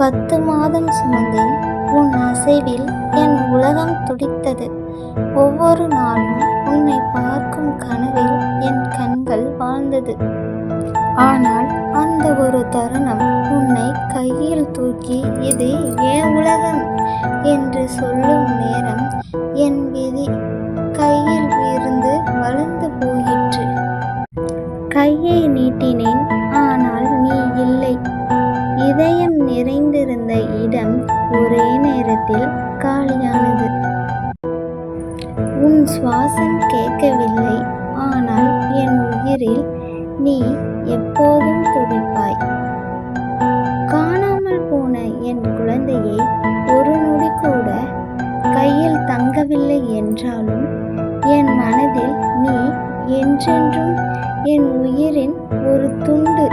10 மாதம் சுமந்தேன். உன் அசைவில் என் உலகம் துடித்தது. ஒவ்வொரு நாளும் உன்னை பார்க்கும் கனவில் என் கண்கள் வாழ்ந்தது. ஆனால் அந்த ஒரு தருணம் உன்னை கையில் தூக்கி இது என் உலகம் என்று சொல்லும் நேரம் என் விதி கையில் இருந்து வளர்ந்து போயிற்று. கையை நீட்டினேன், ஆனால் நீ இல்லை. இதயம் நிறைந்திருந்த இடம் ஒரே நேரத்தில் காலியானது. உன் சுவாசம் கேட்கவில்லை, ஆனால் என் உயிரில் நீ எப்போதும் துடிப்பாய். காணாமல் போன என் குழந்தையை ஒரு நொடி கூட கையில் தங்கவில்லை என்றாலும் என் மனதில் நீ என்றென்றும் என் உயிரின் ஒரு துண்டு.